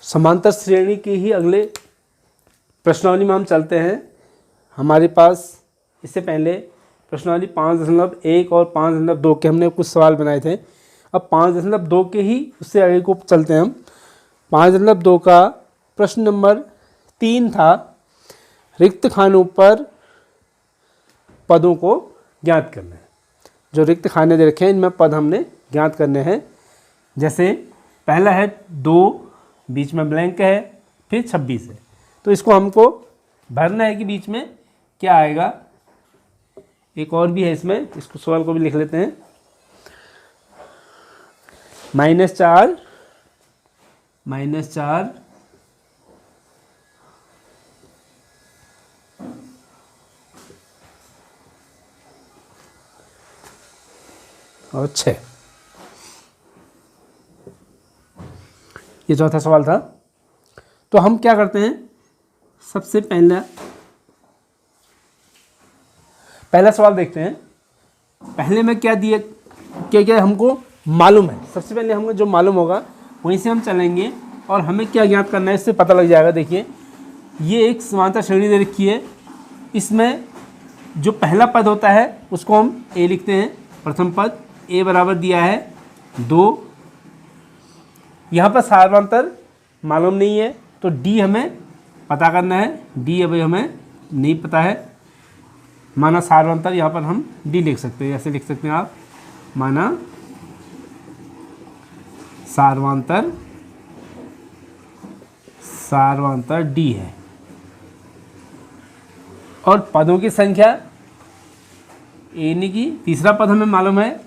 समांतर श्रेणी के ही अगले प्रश्नावली में हम चलते हैं। हमारे पास इससे पहले प्रश्नावली 5.1 और 5.2 के हमने कुछ सवाल बनाए थे। अब 5.2 के ही उससे आगे को चलते हैं हम। 5.2 का प्रश्न नंबर 3 था, रिक्त खानों पर पदों को ज्ञात करना है। जो रिक्त खाने दे रखे हैं इनमें पद हमने ज्ञात करने हैं। जैसे पहला है 2, बीच में ब्लैंक है, फिर 26 है। तो इसको हमको भरना है कि बीच में क्या आएगा। एक और भी है इसमें, इसको सवाल को भी लिख लेते हैं। -4 और 6, ये चौथा सवाल था। तो हम क्या करते हैं, सबसे पहला सवाल देखते हैं। पहले में क्या दिए, क्या हमको मालूम है। सबसे पहले हमको जो मालूम होगा वहीं से हम चलेंगे और हमें क्या ज्ञात करना है इससे पता लग जाएगा। देखिए, ये एक समांतर श्रेणी दे रखी है। इसमें जो पहला पद होता है उसको हम ए लिखते हैं। प्रथम पद ए बराबर दिया है 2। यहाँ पर सार्वंतर मालूम नहीं है तो डी हमें पता करना है। डी अभी हमें नहीं पता है। माना सार्वंतर, यहाँ पर हम डी लिख सकते हैं। ऐसे लिख सकते हैं आप, माना सार्वंतर डी है। और पदों की संख्या यानी कि तीसरा पद हमें मालूम है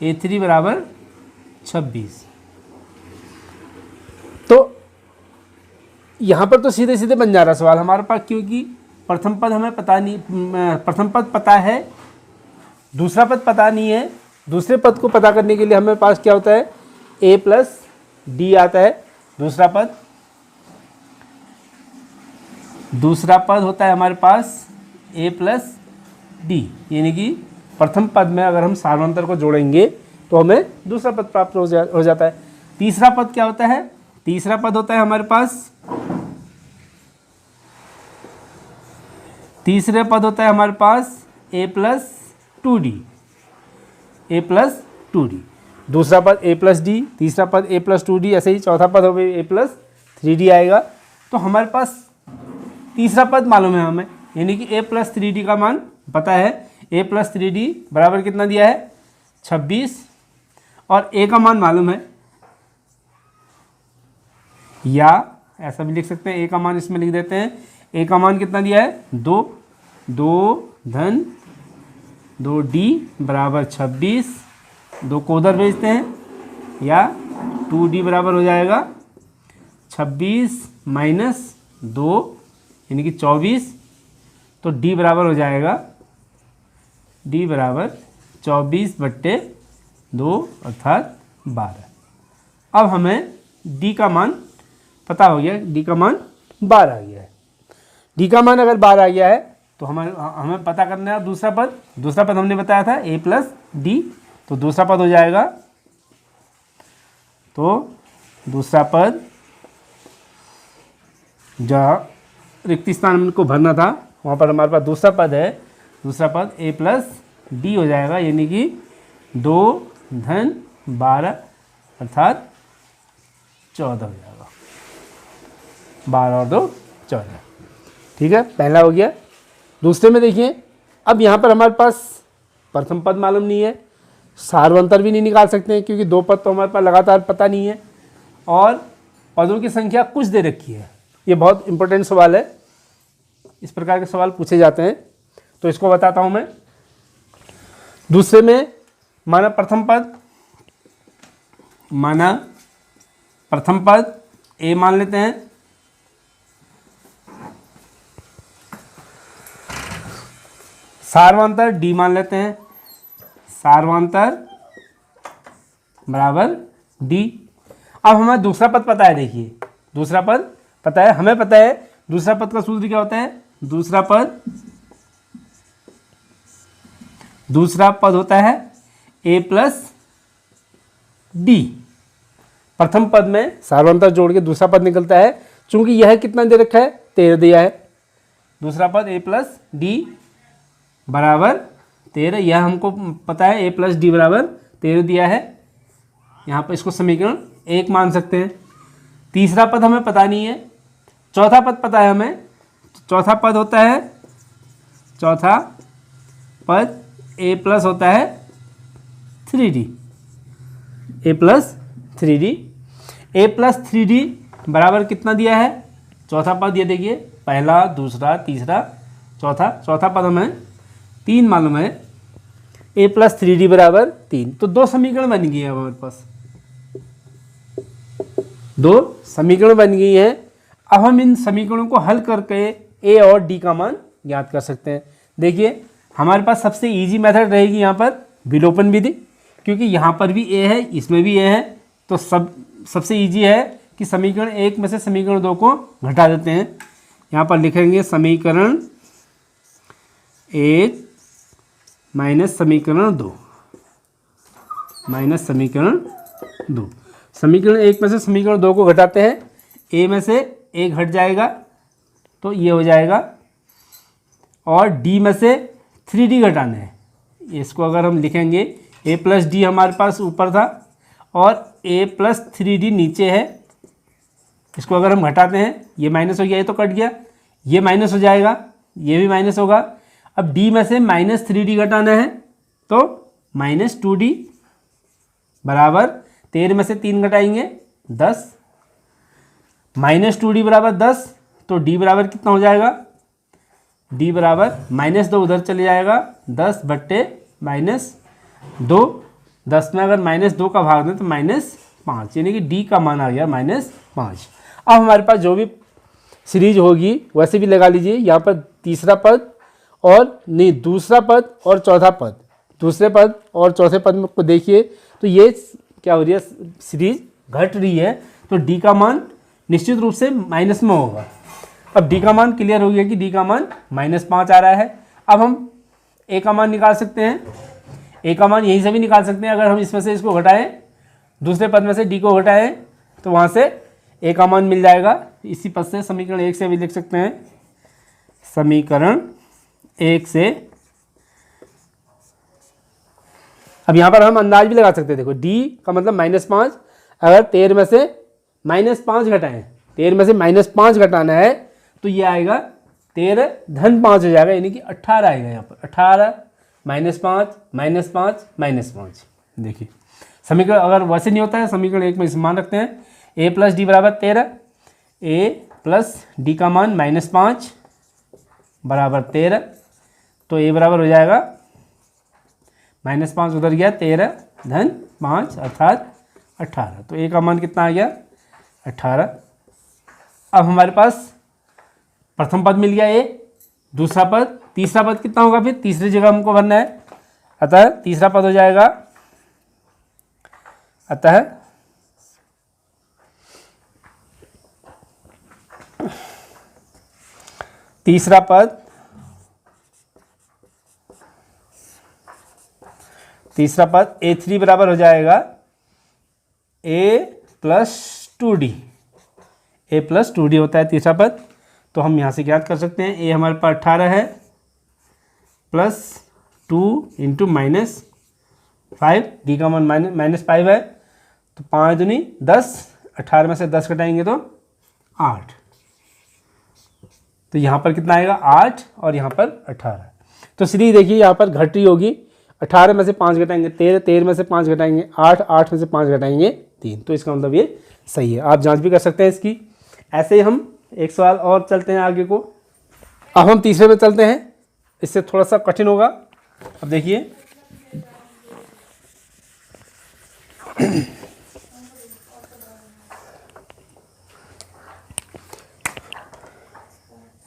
A3 बराबर 26। तो यहाँ पर तो सीधे सीधे बन जा रहा सवाल हमारे पास, क्योंकि प्रथम पद हमें पता नहीं, प्रथम पद पता है, दूसरा पद पता नहीं है। दूसरे पद को पता करने के लिए हमें पास क्या होता है, A प्लस डी आता है। दूसरा पद होता है हमारे पास A प्लस डी, यानी कि प्रथम पद में अगर हम सार्वंतर को जोड़ेंगे तो हमें दूसरा पद प्राप्त हो जाता है। तीसरा पद क्या होता है, तीसरा पद होता है हमारे पास, तीसरे पद होता है हमारे पास A प्लस 2D। दूसरा पद A प्लस डी, तीसरा पद A प्लस 2D, ऐसे ही चौथा पद हो गया A प्लस 3D आएगा। तो हमारे पास तीसरा पद मालूम है हमें, यानी कि A प्लस 3D का मान पता है। A प्लस 3D बराबर कितना दिया है, 26। और A का मान मालूम है, या ऐसा भी लिख सकते हैं, A का मान इसमें लिख देते हैं। A का मान कितना दिया है, 2D बराबर 26। 2 को उधर भेजते हैं, या 2D बराबर हो जाएगा 26 माइनस 2 यानी कि 24। तो D बराबर हो जाएगा, D बराबर 24/2 अर्थात 12। अब हमें D का मान पता हो गया, D का मान 12 आ गया है। D का मान अगर 12 आ गया है तो हमें पता करना है दूसरा पद हमने बताया था A प्लस डी। तो दूसरा पद हो जाएगा, तो दूसरा पद जहाँ रिक्त स्थान को भरना था वहाँ पर हमारे पास दूसरा पद है। दूसरा पद A प्लस डी हो जाएगा, यानी कि 2-12 अर्थात 14 हो जाएगा। 12 और 2 14, ठीक है। पहला हो गया। दूसरे में देखिए, अब यहाँ पर हमारे पास प्रथम पद मालूम नहीं है, सार्वंतर भी नहीं निकाल सकते हैं क्योंकि 2 पद तो हमारे पास लगातार पता नहीं है, और पदों की संख्या कुछ दे रखी है। ये बहुत इंपॉर्टेंट सवाल है, इस प्रकार के सवाल पूछे जाते हैं। तो इसको बताता हूँ मैं। दूसरे में माना प्रथम पद A मान लेते हैं, सार्वंतर D मान लेते हैं। सार्वंतर बराबर D। अब हमें दूसरा पद पता है। देखिए, दूसरा पद पता है, हमें पता है दूसरा पद का सूत्र क्या होता है। दूसरा पद होता है A प्लस डी। प्रथम पद में सार्वंतर जोड़ के दूसरा पद निकलता है। चूंकि यह कितना दे रखा है, 13 दिया है। दूसरा पद a प्लस डी बराबर 13, यह हमको पता है, a प्लस डी बराबर 13 दिया है। यहाँ पर इसको समीकरण 1 मान सकते हैं। तीसरा पद हमें पता नहीं है, चौथा पद पता है हमें। चौथा पद होता है, चौथा पद a प्लस होता है 3d, a plus 3d। a plus 3d बराबर कितना दिया है, चौथा पद ये देखिए, पहला, दूसरा, तीसरा, चौथा। चौथा पद हमें 3 मालूम है, a प्लस 3d बराबर 3। तो 2 समीकरण बन गए हैं अब हमारे पास, 2 समीकरण बन गई हैं। अब हम इन समीकरणों को हल करके a और d का मान ज्ञात कर सकते हैं। देखिए हमारे पास सबसे इजी मेथड रहेगी यहाँ पर विलोपन विधि, क्योंकि यहाँ पर भी a है, इसमें भी a है। तो सबसे इजी है कि समीकरण 1 में से समीकरण 2 को घटा देते हैं। यहाँ पर लिखेंगे समीकरण 1 माइनस समीकरण 2, माइनस समीकरण 2। समीकरण 1 में से समीकरण 2 को घटाते हैं, a में से 1 घट जाएगा तो ये हो जाएगा, और d में से 3d घटाना है। इसको अगर हम लिखेंगे, a प्लस डी हमारे पास ऊपर था और a प्लस 3d नीचे है। इसको अगर हम घटाते हैं, ये माइनस हो गया, ये तो कट गया, ये माइनस हो जाएगा, ये भी माइनस होगा। अब d में से माइनस 3d घटाना है तो माइनस 2d बराबर 13 में से 3 घटाएंगे 10, माइनस 2d बराबर 10। तो d बराबर कितना हो जाएगा, d बराबर -2 उधर चले जाएगा, 10 बट्टे -2। 10 में अगर -2 का भाग दें तो -5, यानी कि d का मान आ गया -5। अब हमारे पास जो भी सीरीज होगी वैसे भी लगा लीजिए। यहाँ पर तीसरा पद और नहीं, दूसरा पद और चौथा पद, दूसरे पद और चौथे पद में को देखिए तो ये क्या हो रही है, सीरीज घट रही है। तो d का मान निश्चित रूप से माइनस में होगा। अब d का मान क्लियर हो गया कि d का मान -5 आ रहा है। अब हम a का मान निकाल सकते हैं। a का मान यहीं से भी निकाल सकते हैं। अगर हम इसमें से इसको घटाएं, दूसरे पद में से d को घटाएं तो वहाँ से a का मान मिल जाएगा। इसी पद से समीकरण 1 से भी लिख सकते हैं, समीकरण 1 से। अब यहाँ पर हम अंदाज भी लगा सकते हैं। देखो d का मतलब -5, अगर 13 में से -5 घटाएं, 13 में से -5 घटाना है तो ये आएगा 13 धन 5 हो जाएगा, यानी कि 18 आएगा। यहाँ पर 18 -5 -5 देखिए समीकरण अगर वैसे नहीं होता है, समीकरण 1 में इसे मान रखते हैं, a प्लस डी बराबर 13, a प्लस डी का मान -5 बराबर 13। तो a बराबर हो जाएगा -5 उधर गया, 13 धन 5 अर्थात 18। तो a का मान कितना आ गया, 18। अब हमारे पास प्रथम पद मिल गया a, दूसरा पद, तीसरा पद कितना होगा, फिर तीसरी जगह हमको भरना है। अतः तीसरा पद हो जाएगा, अतः तीसरा पद a3 बराबर हो जाएगा a plus 2d, a plus 2d होता है तीसरा पद। तो हम यहाँ से ज्ञात कर सकते हैं, a हमारे पास 18 है प्लस 2 इंटू -5, d का मान -5 है तो 5 दूनी 10, 18 में से 10 घटाएंगे तो 8। तो यहाँ पर कितना आएगा, 8 और यहाँ पर 18। तो सीरीज देखिए यहाँ पर घट रही होगी, 18 में से 5 घटाएंगे 13, 13 में से 5 घटाएंगे 8, 8 में से 5 घटाएंगे 3। तो इसका मतलब ये सही है। आप जांच भी कर सकते हैं इसकी। ऐसे ही हम एक सवाल और चलते हैं आगे को। अब हम तीसरे में चलते हैं, इससे थोड़ा सा कठिन होगा। अब देखिए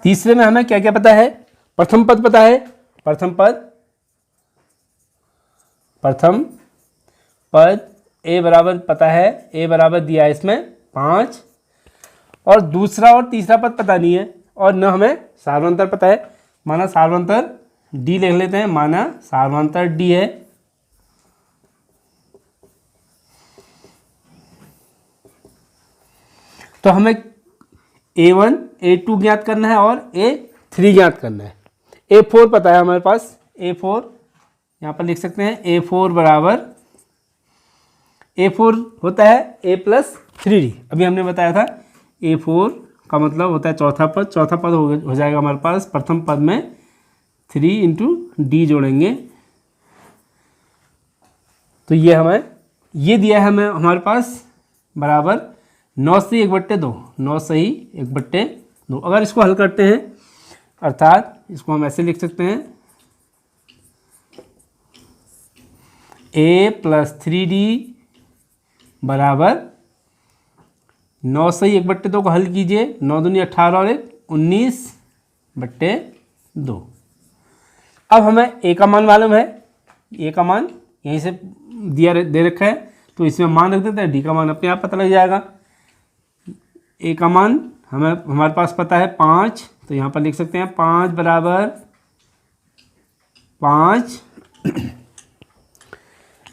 तीसरे में हमें क्या क्या पता है, प्रथम पद पता है, प्रथम पद a बराबर पता है, a बराबर दिया है इसमें 5, और दूसरा और तीसरा पद पता नहीं है, और न हमें सार्वंतर पता है। माना सार्वंतर d लिख लेते हैं, माना सार्वंतर d है, तो हमें A1 A2 ज्ञात करना है और A3 ज्ञात करना है। A4 पता है हमारे पास, A4 यहाँ पर लिख सकते हैं, A4 बराबर, A4 होता है A प्लस 3D। अभी हमने बताया था A4 का मतलब होता है चौथा पद। चौथा पद हो जाएगा हमारे पास, प्रथम पद में 3 इंटू डी जोड़ेंगे तो ये हमें ये दिया है हमें हमारे पास बराबर 9 से 1/2, 9 से ही 1/2। अगर इसको हल करते हैं अर्थात इसको हम ऐसे लिख सकते हैं, A प्लस 3D बराबर 9 से ही 1/2 को हल कीजिए, 9 दूनी 18 और 1 19/2। अब हमें A का मान मालूम है, A का मान यहीं से दे रखा है तो इसमें मान रख देते हैं, D का मान अपने आप पता लग जाएगा। A का मान हमारे पास पता है 5, तो यहाँ पर लिख सकते हैं 5 बराबर 5।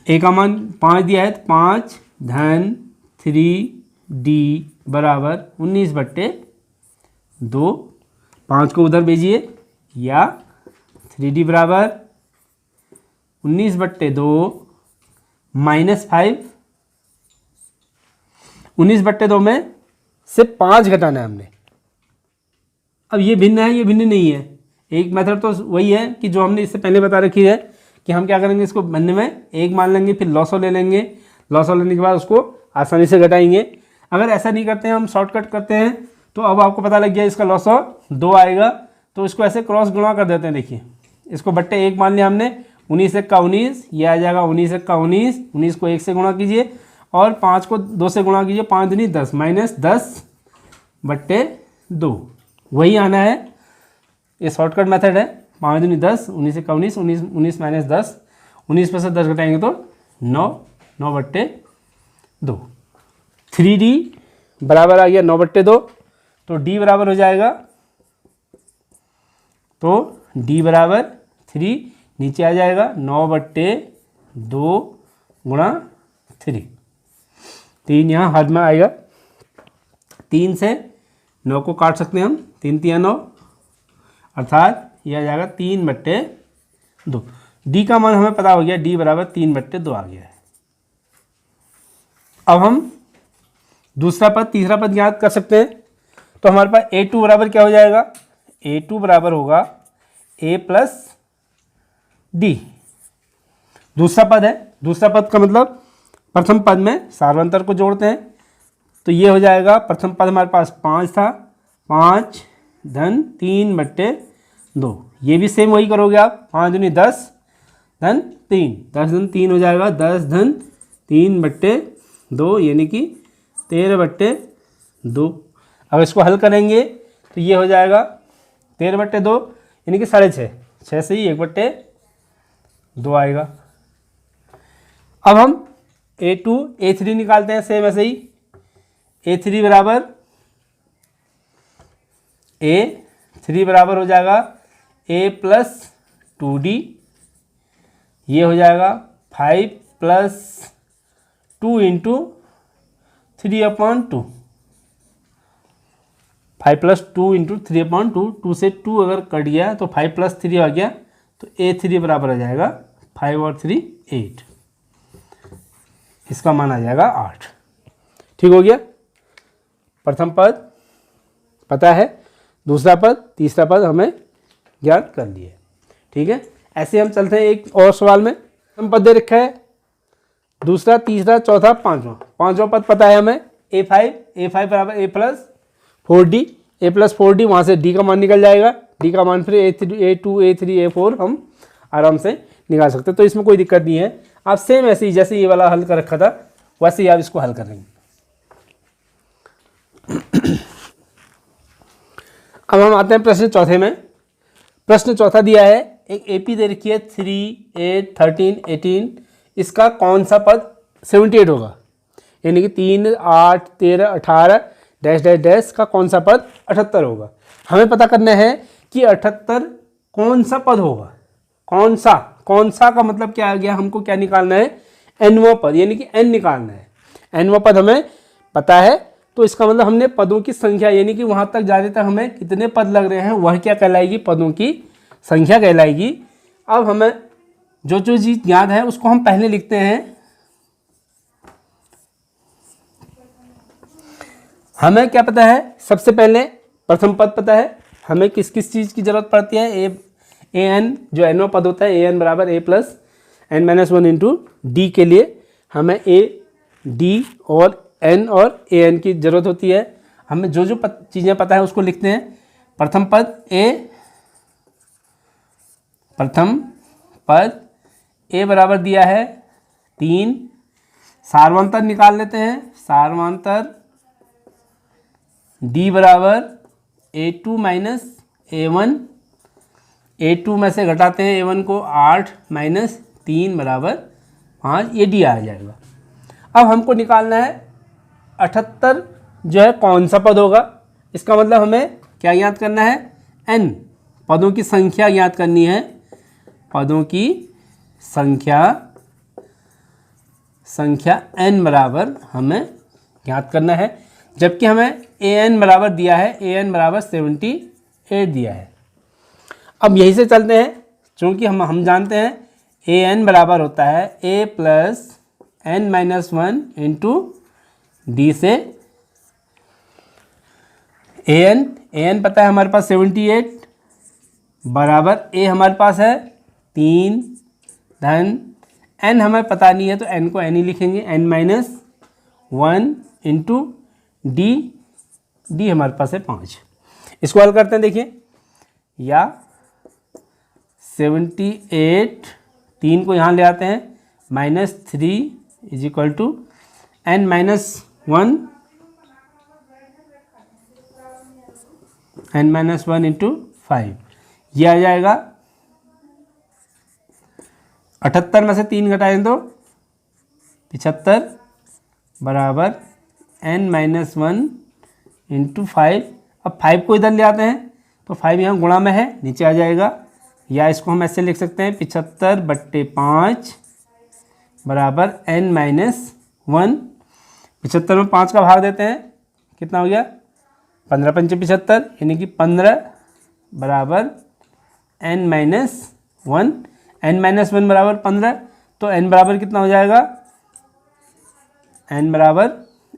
A का मान 5 दिया है तो 5 धन 3D बराबर 19/2। 5 को उधर भेजिए या 3D बराबर 19/2 माइनस 5। 19/2 में से 5 घटाना है हमने। अब ये भिन्न है, ये भिन्न नहीं है। एक मेथड तो वही है कि जो हमने इससे पहले बता रखी है कि हम क्या करेंगे, इसको भिन्न में 1 मान लेंगे, फिर लॉसो ले लेंगे, लॉसो लेने के बाद उसको आसानी से घटाएंगे। अगर ऐसा नहीं करते हैं, हम शॉर्टकट करते हैं, तो अब आपको पता लग गया इसका लॉसो 2 आएगा, तो इसको ऐसे क्रॉस गुणा कर देते हैं। देखिए इसको बट्टे 1 मान लिया हमने, 19 1 का 19, ये आ जाएगा 19 1 का 19। 19 को 1 से गुणा कीजिए और 5 को 2 से गुणा कीजिए, 5 दूनी 10 माइनस 10/2 वही आना है। ये शॉर्टकट मेथड है। 5 दूनी 10, 19 1 का 19, 19 माइनस 10, 19 में से 10 घटाएंगे तो 9/2। 3D बराबर आ गया 9/2, तो D बराबर हो जाएगा, तो D बराबर 3 नीचे आ जाएगा 9/2 गुणा 3। 3 यहाँ हद में आएगा, 3 से 9 को काट सकते हैं हम, 3 3 9, अर्थात यह आ जाएगा 3/2। D का मान हमें पता हो गया, D बराबर 3/2 आ गया है। अब हम दूसरा पद तीसरा पद ज्ञात कर सकते हैं। तो हमारे पास A2 बराबर क्या हो जाएगा, A2 बराबर होगा A प्लस D। दूसरा पद है, दूसरा पद का मतलब प्रथम पद में सार्वंतर को जोड़ते हैं, तो ये हो जाएगा, प्रथम पद हमारे पास 5 था, 5 धन 3/2। ये भी सेम वही करोगे आप, 5 दूनी 10 धन 3, 10 धन 3 हो जाएगा, 10 धन 3/2 यानी कि 13/2। अब इसको हल करेंगे तो ये हो जाएगा 13/2 यानी कि 6.5, 6 से ही 1/2 आएगा। अब हम A2 A3 निकालते हैं, सेम ऐसे ही। A3 बराबर हो जाएगा A प्लस 2D, ये हो जाएगा 5 प्लस 2 इंटू 3/2। 5 प्लस 2 इंटू 3/2, 2 से 2 अगर कट गया तो 5 प्लस 3 आ गया, तो A3 बराबर आ जाएगा 5 और 3 8, इसका मान आ जाएगा 8। ठीक हो गया, प्रथम पद पता है, दूसरा पद तीसरा पद हमें ज्ञात कर लिए। ठीक है, ऐसे हम चलते हैं एक और सवाल में। प्रथम पद दे रखा है, दूसरा तीसरा चौथा पांचवा पद पता है हमें, A5 बराबर A प्लस 4D, वहाँ से D का मान निकल जाएगा, D का मान फिर A2 A3 A4 हम आराम से निकाल सकते हैं, तो इसमें कोई दिक्कत नहीं है। आप सेम ऐसे ही जैसे ये वाला हल कर रखा था वैसे ही आप इसको हल कर लेंगे। अब हम आते हैं प्रश्न चौथे में। प्रश्न चौथा दिया है, एक AP दे रखी है 3 8 13 18, इसका कौन सा पद 78 होगा, यानी कि 3 8 13 18 डैश डैश डैश का कौन सा पद 78 होगा। हमें पता करना है कि 78 कौन सा पद होगा, कौन सा का मतलब क्या आ गया, हमको क्या निकालना है, nवां पद, यानी कि n निकालना है। nवां पद हमें पता है तो इसका मतलब हमने पदों की संख्या यानी कि वहाँ तक जाने तक हमें कितने पद लग रहे हैं वह क्या कहलाएगी, पदों की संख्या कहलाएगी। अब हमें जो जो चीज़ याद है उसको हम पहले लिखते हैं। हमें क्या पता है, सबसे पहले प्रथम पद पता है, हमें किस किस चीज़ की ज़रूरत पड़ती है, ए एन जो एनवा पद होता है, ए एन बराबर A plus N minus one into D के लिए हमें ए डी और एन और ए एन की ज़रूरत होती है। हमें जो जो चीज़ें पता है उसको लिखते हैं। प्रथम पद ए बराबर दिया है 3, सार्वंतर निकाल लेते हैं, सार्वंतर डी बराबर A2 माइनस A1, A2 में से घटाते हैं A1 को, 8 माइनस 3 बराबर 5, ये डी आ जाएगा। अब हमको निकालना है 78 जो है कौन सा पद होगा। इसका मतलब हमें क्या याद करना है, n पदों की संख्या याद करनी है, पदों की संख्या n बराबर हमें याद करना है। जबकि हमें ए एन बराबर दिया है, ए एन बराबर 78 दिया है। अब यहीं से चलते हैं, चूँकि हम जानते हैं ए एन बराबर होता है A plus N minus one into D से ए एन पता है हमारे पास 78 बराबर ए हमारे पास है 3 धन एन हमें पता नहीं है तो एन को एन ही लिखेंगे, एन माइनस 1 इंटू डी हमारे पास है 5। इसको हल करते हैं, देखिए, या 78 3 को यहाँ ले आते हैं, -3 is equal to n minus 1 into 5, ये आ जाएगा 78 में से 3 घटाएं तो 75 बराबर n माइनस 1 इंटू 5। अब 5 को इधर ले आते हैं तो 5 यहाँ गुणा में है, नीचे आ जाएगा, या इसको हम ऐसे लिख सकते हैं 75/5 बराबर n माइनस 1। 75 में 5 का भाग देते हैं, कितना हो गया 15 × 5 = 75, यानी कि 15 बराबर n माइनस 1। n माइनस 1 बराबर 15, तो n बराबर कितना हो जाएगा, n बराबर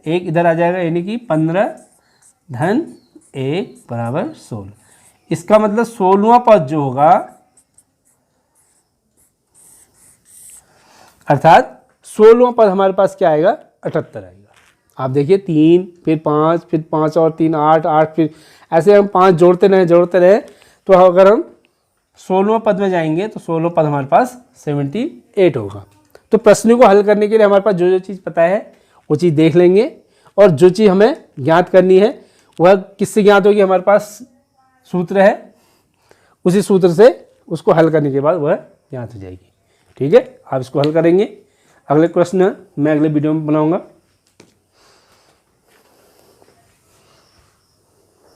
1 इधर आ जाएगा, यानी कि 15 धन 1 बराबर 16। इसका मतलब 16वां पद जो होगा, अर्थात 16वां पद हमारे पास क्या आएगा, 78 आएगा। आप देखिए 3 फिर 5 फिर 5 और 3 8 8, फिर ऐसे हम 5 जोड़ते रहे, तो अगर हम 16वां पद में जाएंगे तो 16वां पद हमारे पास 78 होगा। तो प्रश्न को हल करने के लिए हमारे पास जो जो चीज़ पता है वो चीज़ देख लेंगे, और जो चीज़ हमें ज्ञात करनी है वह किससे ज्ञात होगी, हमारे पास सूत्र है, उसी सूत्र से उसको हल करने के बाद वह ज्ञात हो जाएगी। ठीक है, आप इसको हल करेंगे। अगले प्रश्न मैं अगले वीडियो में बनाऊंगा।